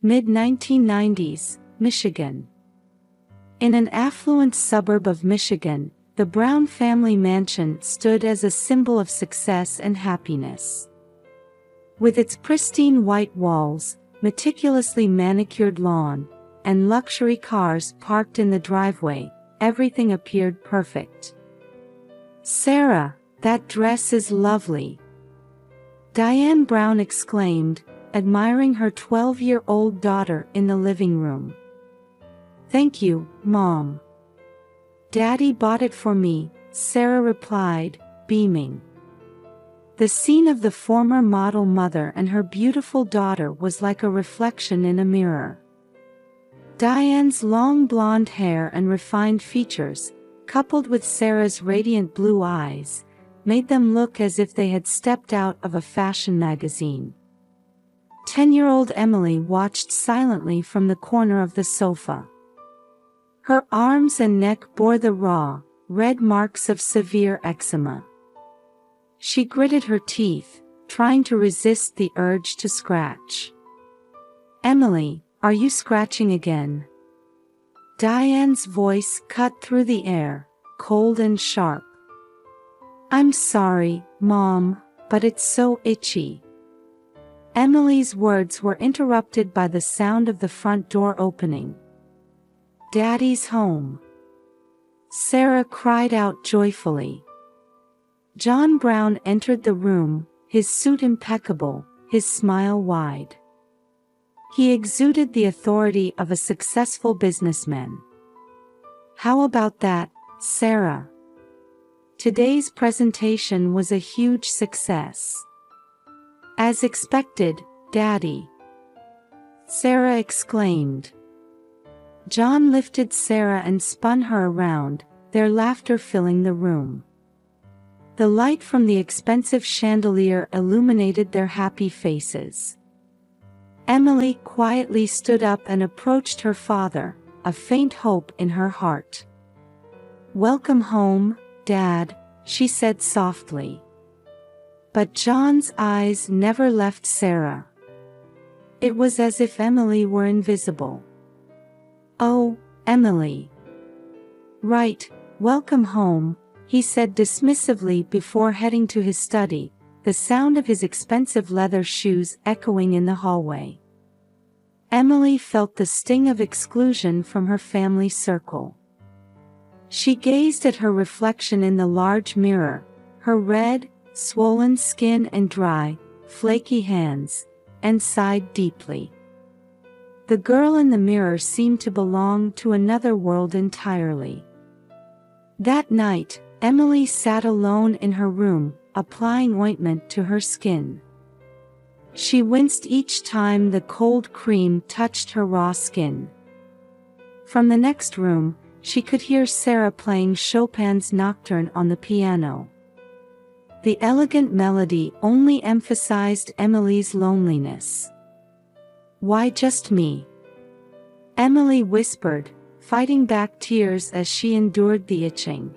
mid-1990s, Michigan. In an affluent suburb of Michigan, the Brown family mansion stood as a symbol of success and happiness. With its pristine white walls, meticulously manicured lawn, and luxury cars parked in the driveway, everything appeared perfect. "Sarah, that dress is lovely," Diane Brown exclaimed, admiring her 12-year-old daughter in the living room. "Thank you, Mom. Daddy bought it for me," Sarah replied, beaming. The scene of the former model mother and her beautiful daughter was like a reflection in a mirror. Diane's long blonde hair and refined features, coupled with Sarah's radiant blue eyes, made them look as if they had stepped out of a fashion magazine. 10-year-old Emily watched silently from the corner of the sofa. Her arms and neck bore the raw, red marks of severe eczema. She gritted her teeth, trying to resist the urge to scratch. "Emily, are you scratching again?" Diane's voice cut through the air, cold and sharp. "I'm sorry, Mom, but it's so itchy." Emily's words were interrupted by the sound of the front door opening. "Daddy's home," Sarah cried out joyfully. John Brown entered the room, his suit impeccable, his smile wide. He exuded the authority of a successful businessman. "How about that, Sarah? Today's presentation was a huge success." "As expected, Daddy," Sarah exclaimed. John lifted Sarah and spun her around, their laughter filling the room. The light from the expensive chandelier illuminated their happy faces. Emily quietly stood up and approached her father, a faint hope in her heart. "Welcome home, Dad," she said softly. But John's eyes never left Sarah. It was as if Emily were invisible. "Oh, Emily." "Right, welcome home," he said dismissively before heading to his study, the sound of his expensive leather shoes echoing in the hallway. Emily felt the sting of exclusion from her family circle. She gazed at her reflection in the large mirror, her red, swollen skin and dry, flaky hands, and sighed deeply. The girl in the mirror seemed to belong to another world entirely. That night, Emily sat alone in her room, applying ointment to her skin. She winced each time the cold cream touched her raw skin. From the next room, she could hear Sarah playing Chopin's Nocturne on the piano. The elegant melody only emphasized Emily's loneliness. "Why just me?" Emily whispered, fighting back tears as she endured the itching.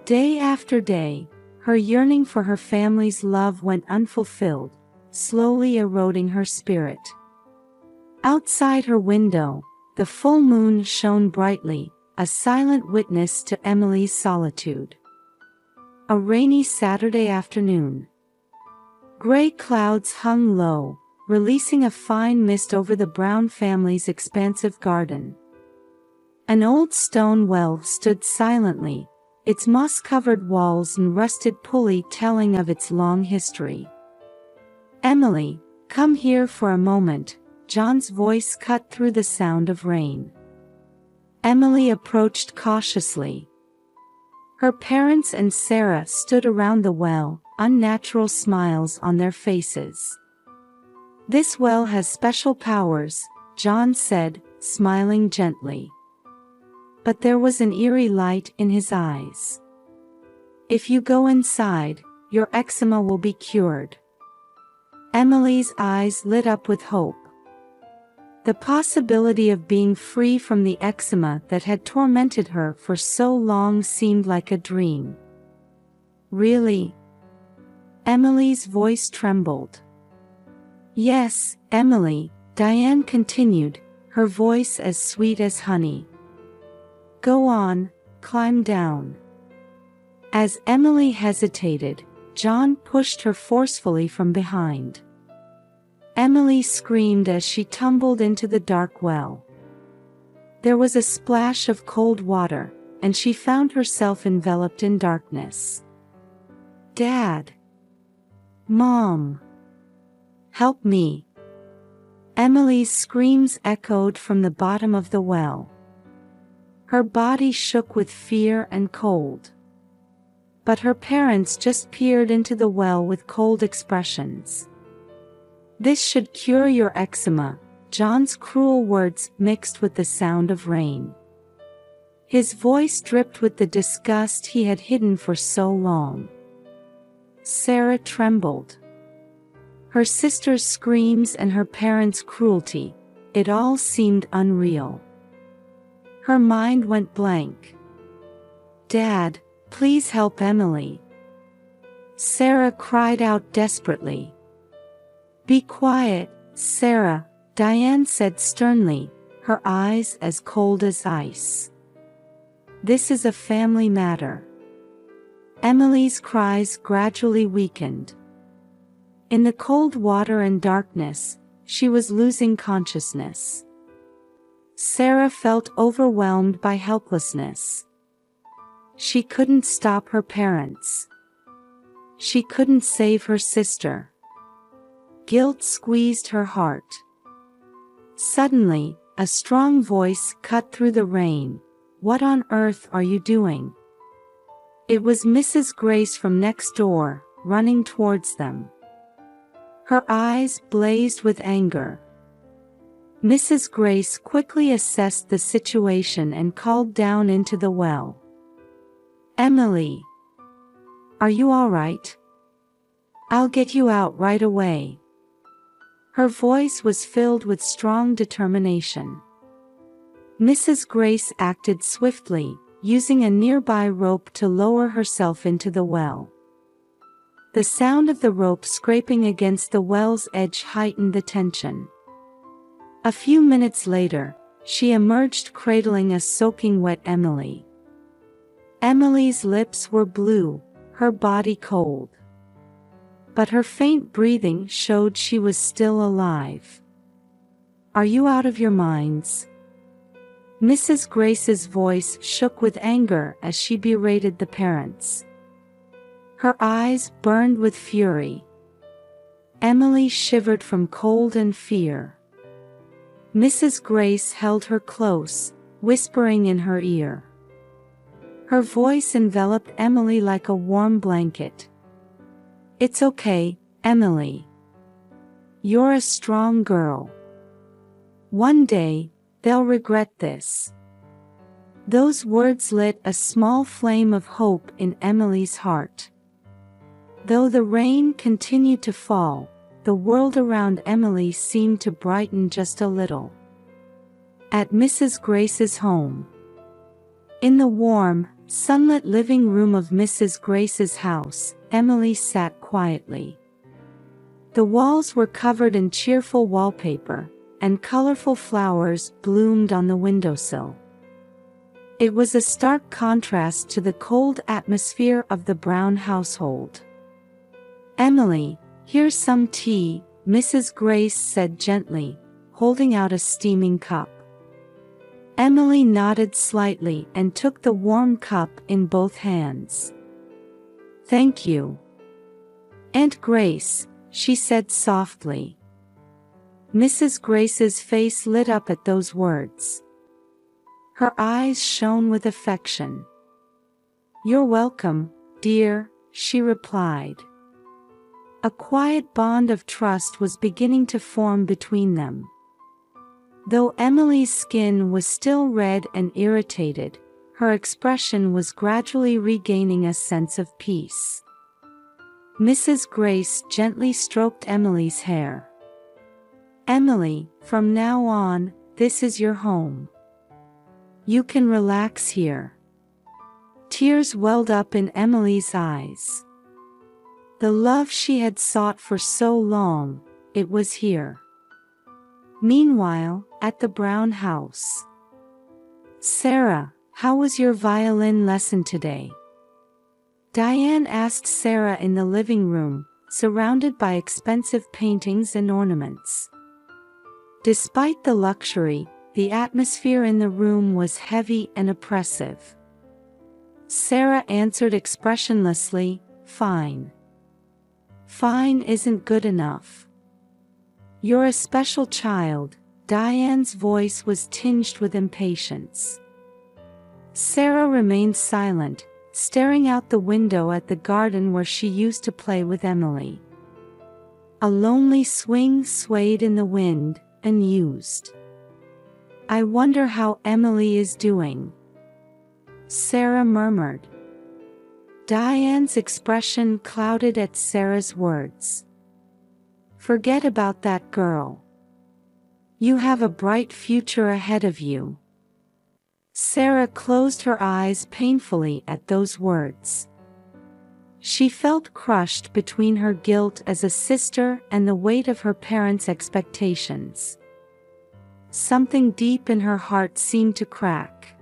Day after day, her yearning for her family's love went unfulfilled, slowly eroding her spirit. Outside her window, the full moon shone brightly, a silent witness to Emily's solitude. A rainy Saturday afternoon. Gray clouds hung low, releasing a fine mist over the Brown family's expansive garden. An old stone well stood silently, its moss-covered walls and rusted pulley telling of its long history. "Emily, come here for a moment," John's voice cut through the sound of rain. Emily approached cautiously. Her parents and Sarah stood around the well, unnatural smiles on their faces. "This well has special powers," John said, smiling gently. But there was an eerie light in his eyes. "If you go inside, your eczema will be cured." Emily's eyes lit up with hope. The possibility of being free from the eczema that had tormented her for so long seemed like a dream. "Really?" Emily's voice trembled. "Yes, Emily, Diane continued, her voice as sweet as honey. Go on, climb down. As Emily hesitated, John pushed her forcefully from behind. Emily screamed as she tumbled into the dark well. There was a splash of cold water, and she found herself enveloped in darkness. Dad! Mom! Help me! Emily's screams echoed from the bottom of the well. Her body shook with fear and cold. But her parents just peered into the well with cold expressions. This should cure your eczema, John's cruel words mixed with the sound of rain. His voice dripped with the disgust he had hidden for so long. Sarah trembled. Her sister's screams and her parents' cruelty, it all seemed unreal. Her mind went blank. Dad, please help Emily. Sarah cried out desperately. Be quiet, Sarah, Diane said sternly, her eyes as cold as ice. This is a family matter. Emily's cries gradually weakened. In the cold water and darkness, she was losing consciousness. Sarah felt overwhelmed by helplessness. She couldn't stop her parents. She couldn't save her sister. Guilt squeezed her heart. Suddenly, a strong voice cut through the rain. What on earth are you doing? It was Mrs. Grace from next door, running towards them. Her eyes blazed with anger. Mrs. Grace quickly assessed the situation and called down into the well. Emily! Are you all right? I'll get you out right away. Her voice was filled with strong determination. Mrs. Grace acted swiftly, using a nearby rope to lower herself into the well. The sound of the rope scraping against the well's edge heightened the tension. A few minutes later, she emerged cradling a soaking wet Emily. Emily's lips were blue, her body cold. But her faint breathing showed she was still alive. Are you out of your minds? Mrs. Grace's voice shook with anger as she berated the parents. Her eyes burned with fury. Emily shivered from cold and fear. Mrs. Grace held her close, whispering in her ear. Her voice enveloped Emily like a warm blanket. It's okay, Emily. You're a strong girl. One day, they'll regret this. Those words lit a small flame of hope in Emily's heart. Though the rain continued to fall, the world around Emily seemed to brighten just a little. At Mrs. Grace's home. In the warm, sunlit living room of Mrs. Grace's house, Emily sat quietly. The walls were covered in cheerful wallpaper, and colorful flowers bloomed on the windowsill. It was a stark contrast to the cold atmosphere of the Brown household. Emily, here's some tea, Mrs. Grace said gently, holding out a steaming cup. Emily nodded slightly and took the warm cup in both hands. Thank you. Aunt Grace, she said softly. Mrs. Grace's face lit up at those words. Her eyes shone with affection. You're welcome, dear, she replied. A quiet bond of trust was beginning to form between them. Though Emily's skin was still red and irritated, her expression was gradually regaining a sense of peace. Mrs. Grace gently stroked Emily's hair. Emily, from now on, this is your home. You can relax here. Tears welled up in Emily's eyes. The love she had sought for so long, it was here. Meanwhile, at the Brown house. Sarah, how was your violin lesson today? Diane asked Sarah in the living room, surrounded by expensive paintings and ornaments. Despite the luxury, the atmosphere in the room was heavy and oppressive. Sarah answered expressionlessly, "Fine. Fine isn't good enough. You're a special child." Diane's voice was tinged with impatience. Sarah remained silent, staring out the window at the garden where she used to play with Emily. A lonely swing swayed in the wind, unused. "I wonder how Emily is doing," Sarah murmured. Diane's expression clouded at Sarah's words. "Forget about that girl. You have a bright future ahead of you." Sarah closed her eyes painfully at those words. She felt crushed between her guilt as a sister and the weight of her parents' expectations. Something deep in her heart seemed to crack.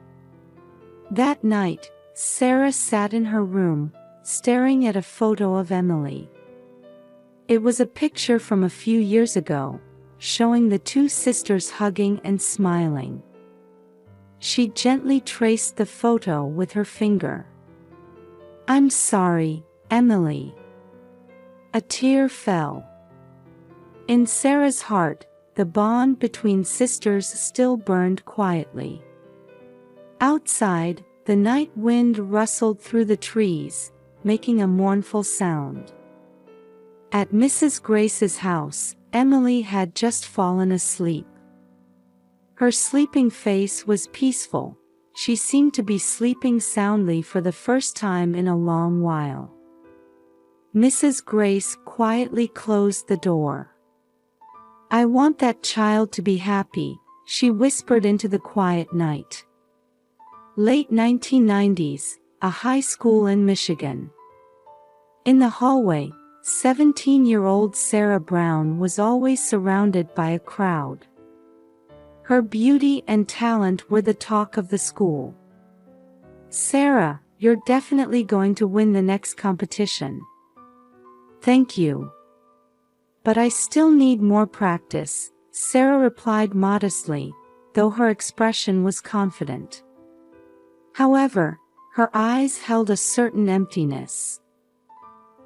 That night, Sarah sat in her room, staring at a photo of Emily. It was a picture from a few years ago, showing the two sisters hugging and smiling. She gently traced the photo with her finger. "I'm sorry, Emily." A tear fell. In Sarah's heart, the bond between sisters still burned quietly. Outside, the night wind rustled through the trees, making a mournful sound. At Mrs. Grace's house, Emily had just fallen asleep. Her sleeping face was peaceful. She seemed to be sleeping soundly for the first time in a long while. Mrs. Grace quietly closed the door. "I want that child to be happy," she whispered into the quiet night. Late 1990s, a high school in Michigan. In the hallway, 17-year-old Sarah Brown was always surrounded by a crowd. Her beauty and talent were the talk of the school. "Sarah, you're definitely going to win the next competition." "Thank you. But I still need more practice," Sarah replied modestly, though her expression was confident. However, her eyes held a certain emptiness.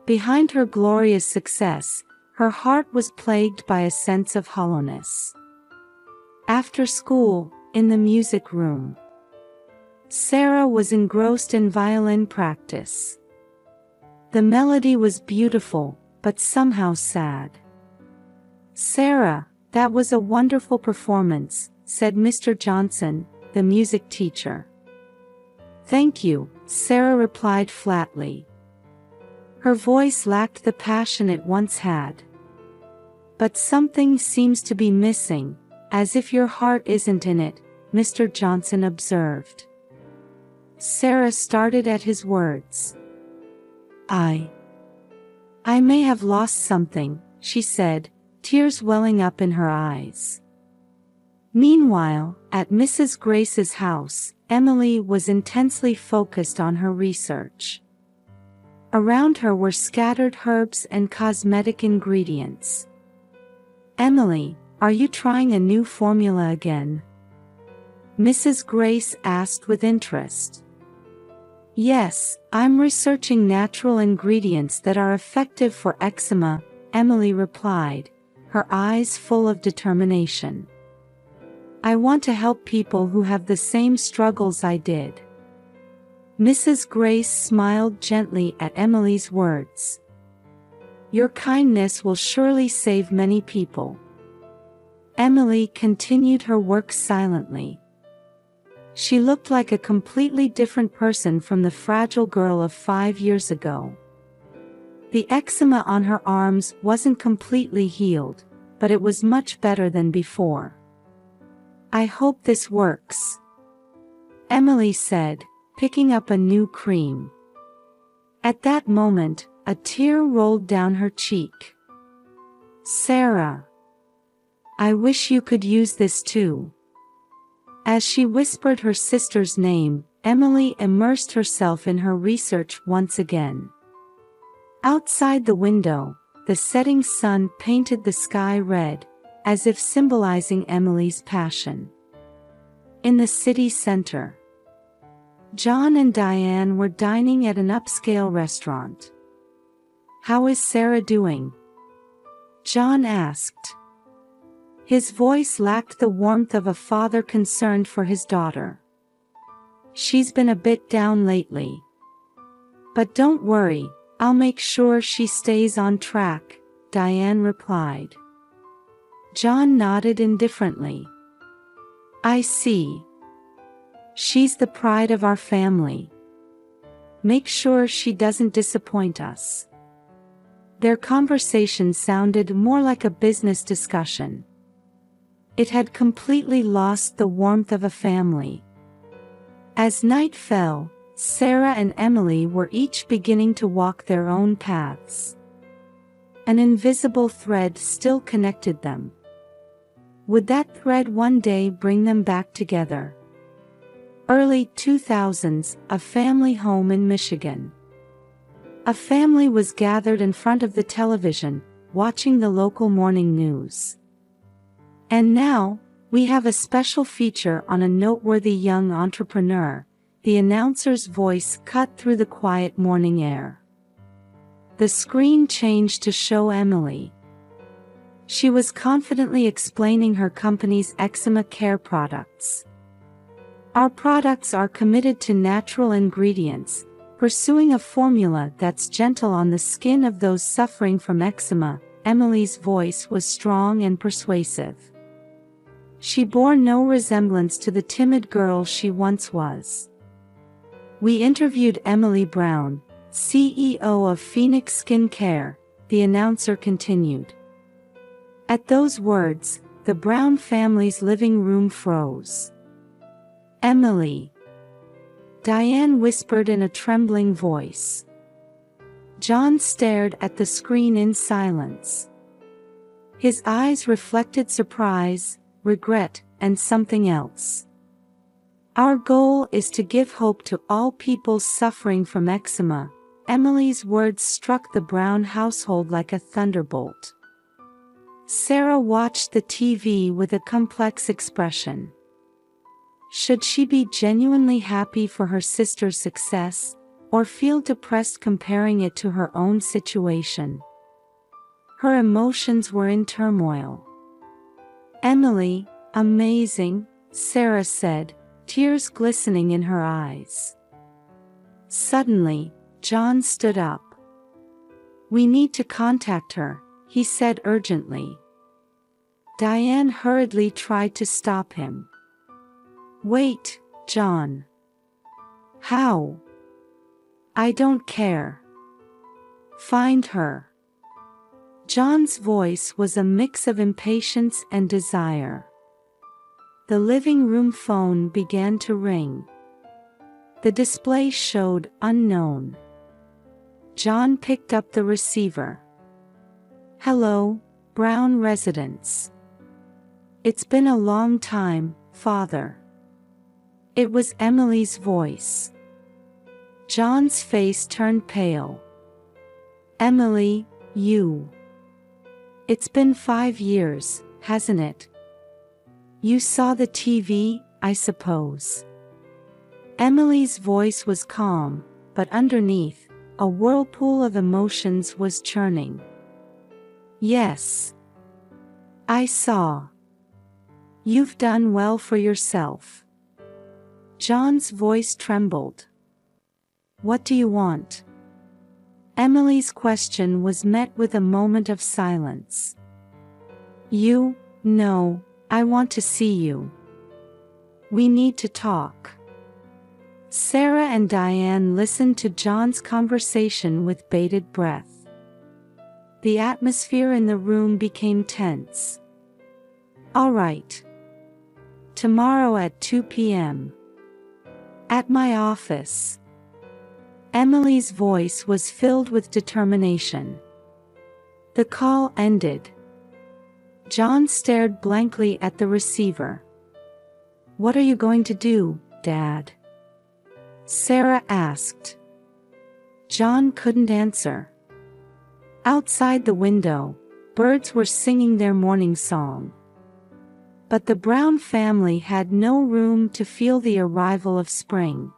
Behind her glorious success, her heart was plagued by a sense of hollowness. After school, in the music room, Sarah was engrossed in violin practice. The melody was beautiful, but somehow sad. "Sarah, that was a wonderful performance," said Mr. Johnson, the music teacher. "Thank you," Sarah replied flatly. Her voice lacked the passion it once had. "But something seems to be missing, as if your heart isn't in it," Mr. Johnson observed. Sarah started at his words. I may have lost something," she said, tears welling up in her eyes. Meanwhile, at Mrs. Grace's house, Emily was intensely focused on her research. Around her were scattered herbs and cosmetic ingredients. "Emily, are you trying a new formula again?" Mrs. Grace asked with interest. "Yes, I'm researching natural ingredients that are effective for eczema," Emily replied, her eyes full of determination. "I want to help people who have the same struggles I did." Mrs. Grace smiled gently at Emily's words. "Your kindness will surely save many people." Emily continued her work silently. She looked like a completely different person from the fragile girl of 5 years ago. The eczema on her arms wasn't completely healed, but it was much better than before. "I hope this works," Emily said, picking up a new cream. At that moment, a tear rolled down her cheek. "Sarah, I wish you could use this too." As she whispered her sister's name, Emily immersed herself in her research once again. Outside the window, the setting sun painted the sky red, as if symbolizing Emily's passion. In the city center, John and Diane were dining at an upscale restaurant. "How is Sarah doing?" John asked. His voice lacked the warmth of a father concerned for his daughter. "She's been a bit down lately. But don't worry, I'll make sure she stays on track," Diane replied. John nodded indifferently. "I see. She's the pride of our family. Make sure she doesn't disappoint us." Their conversation sounded more like a business discussion. It had completely lost the warmth of a family. As night fell, Sarah and Emily were each beginning to walk their own paths. An invisible thread still connected them. Would that thread one day bring them back together? Early 2000s, a family home in Michigan. A family was gathered in front of the television, watching the local morning news. And now, we have a special feature on a noteworthy young entrepreneur. The announcer's voice cut through the quiet morning air. The screen changed to show Emily. She was confidently explaining her company's eczema care products. "Our products are committed to natural ingredients, pursuing a formula that's gentle on the skin of those suffering from eczema." Emily's voice was strong and persuasive. She bore no resemblance to the timid girl she once was. "We interviewed Emily Brown, CEO of Phoenix Skincare," the announcer continued. At those words, the Brown family's living room froze. "Emily," Diane whispered in a trembling voice. John stared at the screen in silence. His eyes reflected surprise, regret, and something else. "Our goal is to give hope to all people suffering from eczema." Emily's words struck the Brown household like a thunderbolt. Sarah watched the TV with a complex expression. Should she be genuinely happy for her sister's success, or feel depressed comparing it to her own situation? Her emotions were in turmoil. "Emily, amazing," Sarah said, tears glistening in her eyes. Suddenly, John stood up. "We need to contact her," he said urgently. Diane hurriedly tried to stop him. "Wait, John. How?" "I don't care. Find her." John's voice was a mix of impatience and desire. The living room phone began to ring. The display showed unknown. John picked up the receiver. "Hello, Brown residence. It's been a long time, Father." It was Emily's voice. John's face turned pale. "Emily, you. It's been 5 years, hasn't it? You saw the TV, I suppose." Emily's voice was calm, but underneath, a whirlpool of emotions was churning. "Yes. I saw. You've done well for yourself." John's voice trembled. "What do you want?" Emily's question was met with a moment of silence. "You, no, I want to see you. We need to talk." Sarah and Diane listened to John's conversation with bated breath. The atmosphere in the room became tense. "All right. Tomorrow at 2 p.m. At my office." Emily's voice was filled with determination. The call ended. John stared blankly at the receiver. "What are you going to do, Dad?" Sarah asked. John couldn't answer. Outside the window, birds were singing their morning song. But the Brown family had no room to feel the arrival of spring.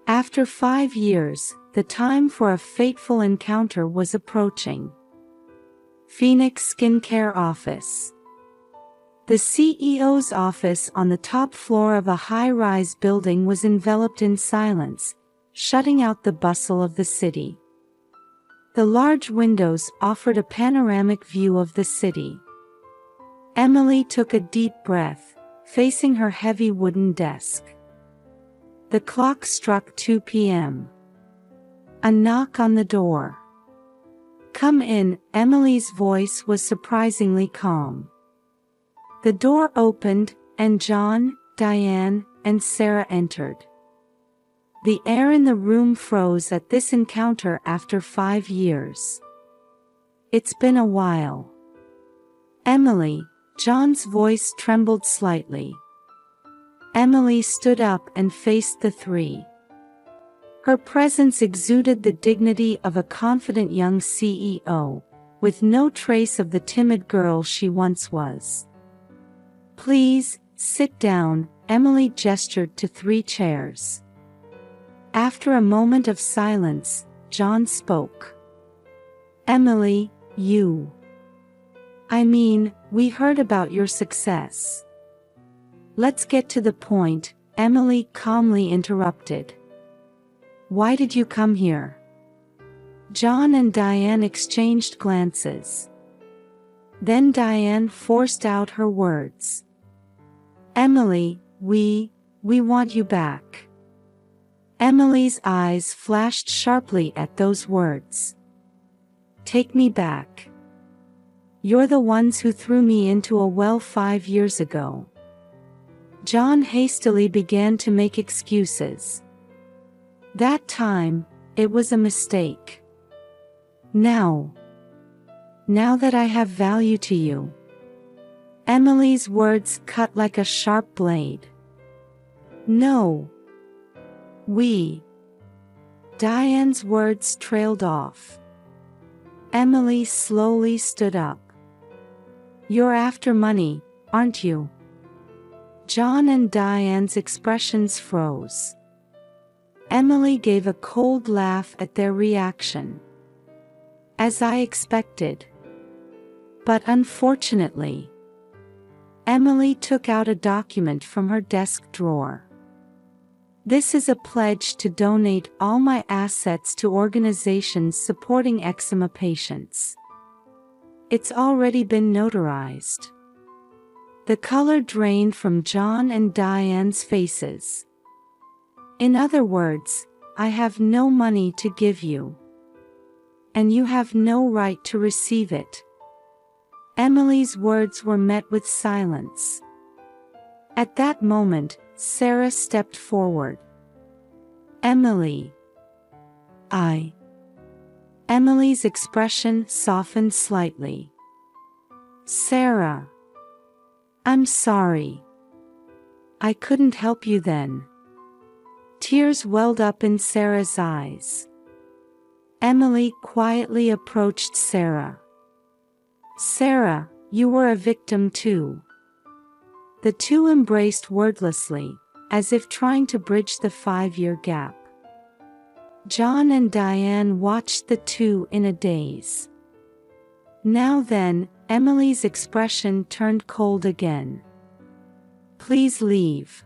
After 5 years, the time for a fateful encounter was approaching. Phoenix Skincare Office. The CEO's office on the top floor of a high-rise building was enveloped in silence, shutting out the bustle of the city. The large windows offered a panoramic view of the city. Emily took a deep breath, facing her heavy wooden desk. The clock struck 2 p.m. A knock on the door. "Come in," Emily's voice was surprisingly calm. The door opened, and John, Diane, and Sarah entered. The air in the room froze at this encounter after 5 years. "It's been a while." "Emily," John's voice trembled slightly. Emily stood up and faced the three. Her presence exuded the dignity of a confident young CEO, with no trace of the timid girl she once was. "Please, sit down," Emily gestured to 3 chairs. After a moment of silence, John spoke. "Emily, we heard about your success." "Let's get to the point," Emily calmly interrupted. "Why did you come here?" John and Diane exchanged glances. Then Diane forced out her words. "Emily, we want you back." Emily's eyes flashed sharply at those words. "Take me back. You're the ones who threw me into a well 5 years ago." John hastily began to make excuses. "That time, it was a mistake. Now that I have value to you." Emily's words cut like a sharp blade. "No. Diane's words trailed off. Emily slowly stood up. "You're after money, aren't you?" John and Diane's expressions froze. Emily gave a cold laugh at their reaction. "As I expected. But unfortunately." Emily took out a document from her desk drawer. "This is a pledge to donate all my assets to organizations supporting eczema patients. It's already been notarized." The color drained from John and Diane's faces. "In other words, I have no money to give you. And you have no right to receive it." Emily's words were met with silence. At that moment, Sarah stepped forward. "Emily, Emily's expression softened slightly. "Sarah, I'm sorry. I couldn't help you then." Tears welled up in Sarah's eyes. Emily quietly approached Sarah. "Sarah, you were a victim too." The two embraced wordlessly, as if trying to bridge the 5-year gap. John and Diane watched the two in a daze. Now then, Emily's expression turned cold again. "Please leave.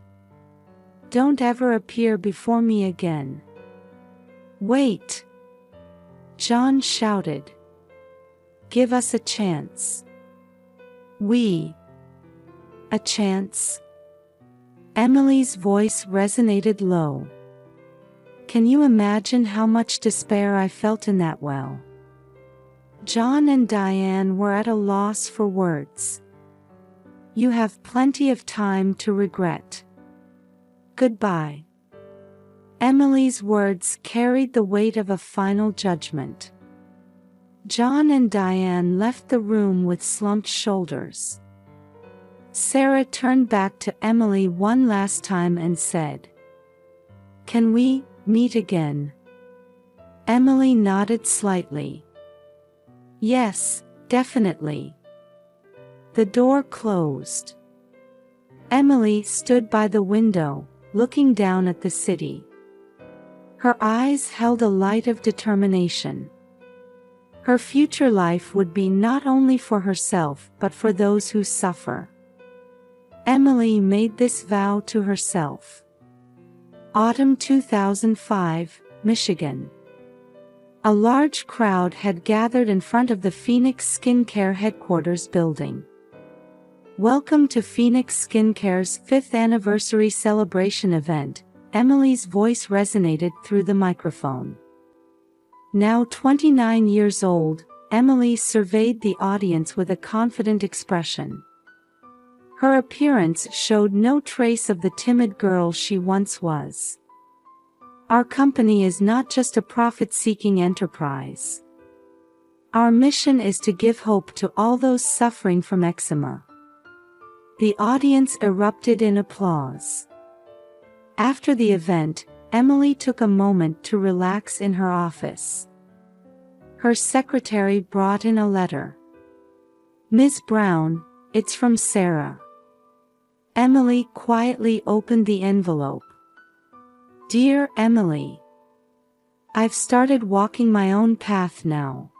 Don't ever appear before me again." "Wait!" John shouted. "Give us a chance." A chance?" Emily's voice resonated low. "Can you imagine how much despair I felt in that well?" John and Diane were at a loss for words. "You have plenty of time to regret. Goodbye." Emily's words carried the weight of a final judgment. John and Diane left the room with slumped shoulders. Sarah turned back to Emily one last time and said, "Can we meet again?" Emily nodded slightly. "Yes, definitely." The door closed. Emily stood by the window, looking down at the city. Her eyes held a light of determination. Her future life would be not only for herself but for those who suffer. Emily made this vow to herself. Autumn 2005, Michigan. A large crowd had gathered in front of the Phoenix Skincare headquarters building. "Welcome to Phoenix Skincare's 5th anniversary celebration event," Emily's voice resonated through the microphone. Now 29 years old, Emily surveyed the audience with a confident expression. Her appearance showed no trace of the timid girl she once was. "Our company is not just a profit-seeking enterprise. Our mission is to give hope to all those suffering from eczema." The audience erupted in applause. After the event, Emily took a moment to relax in her office. Her secretary brought in a letter. "Ms. Brown, it's from Sarah." Emily quietly opened the envelope. "Dear Emily, I've started walking my own path now.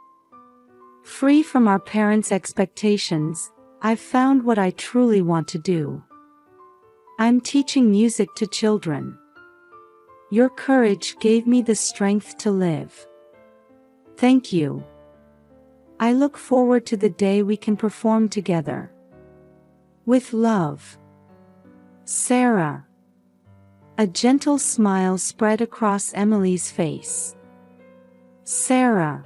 Free from our parents' expectations, I've found what I truly want to do. I'm teaching music to children. Your courage gave me the strength to live. Thank you. I look forward to the day we can perform together. With love, Sarah." A gentle smile spread across Emily's face. "Sarah,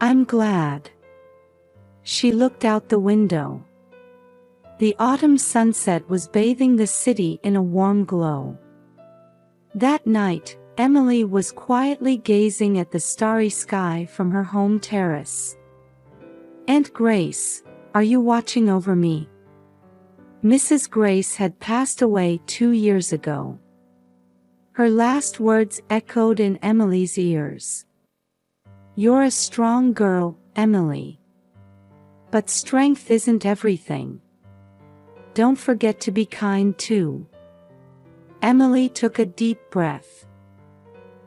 I'm glad." She looked out the window. The autumn sunset was bathing the city in a warm glow. That night, Emily was quietly gazing at the starry sky from her home terrace. "Aunt Grace, are you watching over me?" Mrs. Grace had passed away 2 years ago. Her last words echoed in Emily's ears. "You're a strong girl, Emily. But strength isn't everything. Don't forget to be kind too." Emily took a deep breath.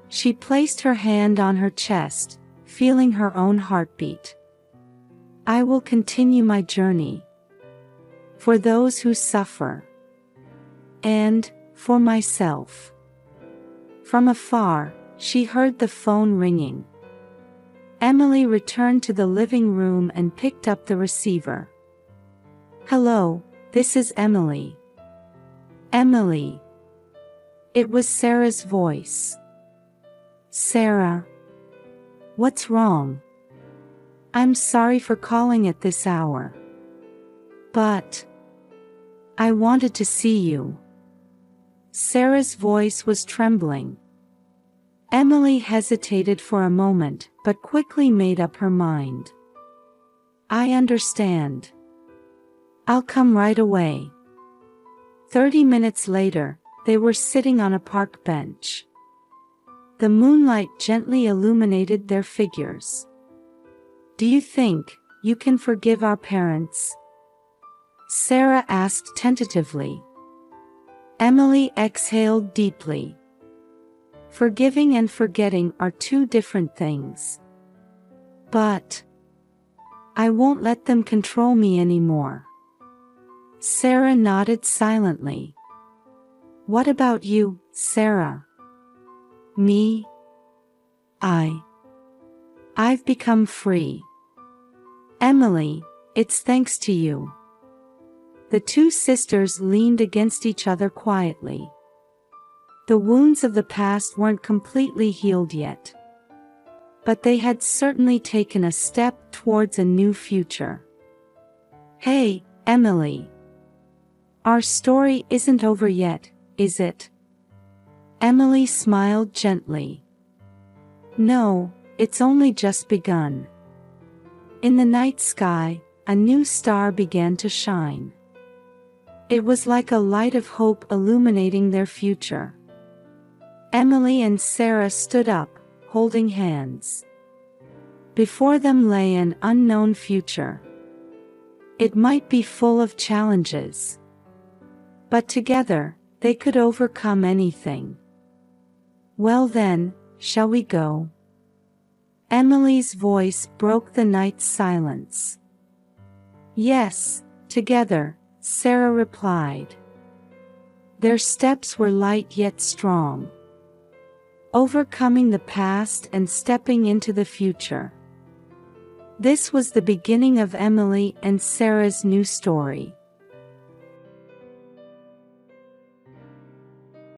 She placed her hand on her chest, feeling her own heartbeat. "I will continue my journey. For those who suffer. And, for myself." From afar, she heard the phone ringing. Emily returned to the living room and picked up the receiver. "Hello, this is Emily." "Emily." It was Sarah's voice. "Sarah. What's wrong? I'm sorry for calling at this hour. But I wanted to see you." Sarah's voice was trembling. Emily hesitated for a moment, but quickly made up her mind. "I understand. I'll come right away." 30 minutes later, they were sitting on a park bench. The moonlight gently illuminated their figures. "Do you think you can forgive our parents?" Sarah asked tentatively. Emily exhaled deeply. Forgiving and forgetting are two different things. "But I won't let them control me anymore." Sarah nodded silently. "What about you, Sarah?" "Me? I've become free. Emily, it's thanks to you." The two sisters leaned against each other quietly. The wounds of the past weren't completely healed yet. But they had certainly taken a step towards a new future. "Hey, Emily. Our story isn't over yet, is it?" Emily smiled gently. "No, it's only just begun. In the night sky, a new star began to shine. It was like a light of hope illuminating their future. Emily and Sarah stood up, holding hands. Before them lay an unknown future. It might be full of challenges. But together, they could overcome anything. Well then, shall we go? Emily's voice broke the night's silence. Yes, together, Sarah replied. Their steps were light yet strong. Overcoming the past and stepping into the future. This was the beginning of Emily and Sarah's new story.